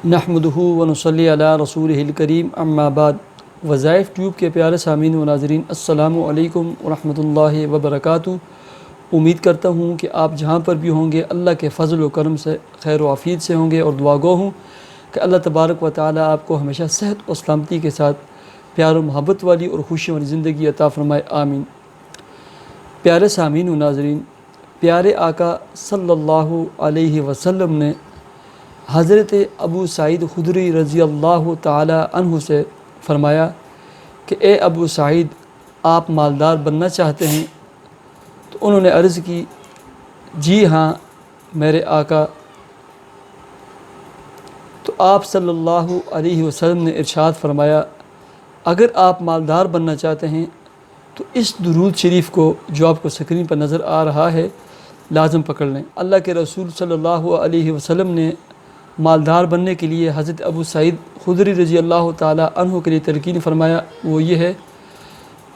نحمدہ ونصلی علی رسولہ الکریم اما بعد۔ وظائف ٹیوب کے پیارے سامعین و ناظرین، السلام علیکم ورحمۃ اللہ وبرکاتہ۔ امید کرتا ہوں کہ آپ جہاں پر بھی ہوں گے اللہ کے فضل و کرم سے خیر و عافیت سے ہوں گے، اور دعا گو ہوں کہ اللہ تبارک و تعالی آپ کو ہمیشہ صحت و سلامتی کے ساتھ پیار و محبت والی اور خوشی والی زندگی عطا فرمائے، آمین۔ پیارے سامعین و ناظرین، پیارے آقا صلی اللہ علیہ وسلم نے حضرت ابو سعید خدری رضی اللہ تعالی عنہ سے فرمایا کہ اے ابو سعید، آپ مالدار بننا چاہتے ہیں؟ تو انہوں نے عرض کی، جی ہاں میرے آقا۔ تو آپ صلی اللہ علیہ وسلم نے ارشاد فرمایا، اگر آپ مالدار بننا چاہتے ہیں تو اس درود شریف کو جو آپ کو سکرین پر نظر آ رہا ہے لازم پکڑ لیں۔ اللہ کے رسول صلی اللہ علیہ وسلم نے مالدار بننے کے لیے حضرت ابو سعید خدری رضی اللہ تعالی عنہ کے لیے تلقین فرمایا، وہ یہ ہے،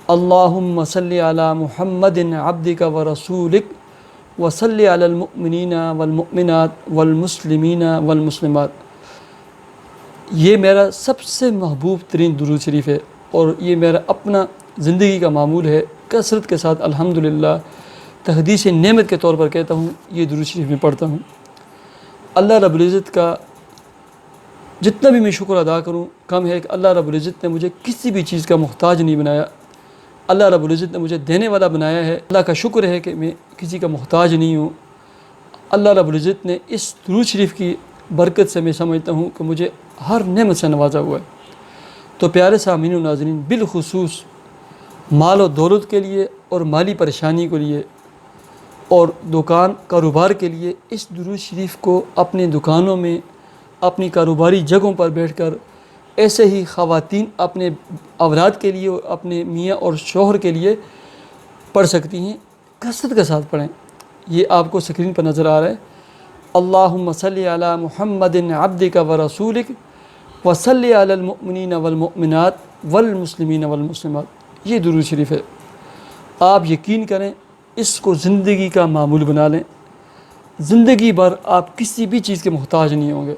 اللہم صلی علی محمد عبدک و رسولک و صلی علی المؤمنین والمؤمنات والمسلمین والمسلمات۔ یہ میرا سب سے محبوب ترین درود شریف ہے، اور یہ میرا اپنا زندگی کا معمول ہے، کثرت کے ساتھ الحمدللہ تحدیث نعمت کے طور پر کہتا ہوں، یہ درود شریف میں پڑھتا ہوں۔ اللہ رب العزت کا جتنا بھی میں شکر ادا کروں کم ہے کہ اللہ رب العزت نے مجھے کسی بھی چیز کا محتاج نہیں بنایا۔ اللہ رب العزت نے مجھے دینے والا بنایا ہے۔ اللہ کا شکر ہے کہ میں کسی کا محتاج نہیں ہوں۔ اللہ رب العزت نے اس درود شریف کی برکت سے میں سمجھتا ہوں کہ مجھے ہر نعمت سے نوازا ہوا ہے۔ تو پیارے سامعین و ناظرین، بالخصوص مال و دولت کے لیے اور مالی پریشانی کے لیے اور دکان کاروبار کے لیے اس درود شریف کو اپنے دکانوں میں، اپنی کاروباری جگہوں پر بیٹھ کر، ایسے ہی خواتین اپنے اولاد کے لیے اور اپنے میاں اور شوہر کے لیے پڑھ سکتی ہیں۔ کثرت کے ساتھ پڑھیں۔ یہ آپ کو سکرین پر نظر آ رہا ہے، اللہم صلی علی محمد عبدک و رسولک و صلی علی المؤمنین والمؤمنات والمسلمین والمسلمات۔ یہ درود شریف ہے۔ آپ یقین کریں، اس کو زندگی کا معمول بنا لیں، زندگی بھر آپ کسی بھی چیز کے محتاج نہیں ہوں گے،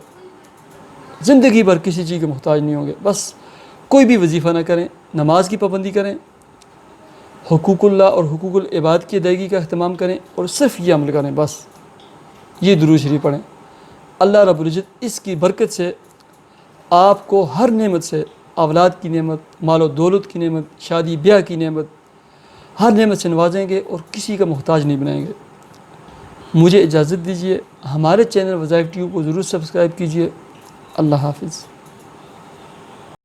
زندگی بھر کسی چیز کے محتاج نہیں ہوں گے۔ بس کوئی بھی وظیفہ نہ کریں، نماز کی پابندی کریں، حقوق اللہ اور حقوق العباد کی ادائیگی کا اہتمام کریں، اور صرف یہ عمل کریں، بس یہ درود شریف پڑھیں۔ اللہ رب العزت اس کی برکت سے آپ کو ہر نعمت سے، اولاد کی نعمت، مال و دولت کی نعمت، شادی بیاہ کی نعمت، ہر نعمت سے نوازیں گے اور کسی کا محتاج نہیں بنائیں گے۔ مجھے اجازت دیجیے، ہمارے چینل وظائف ٹیوب کو ضرور سبسکرائب کیجیے۔ اللہ حافظ۔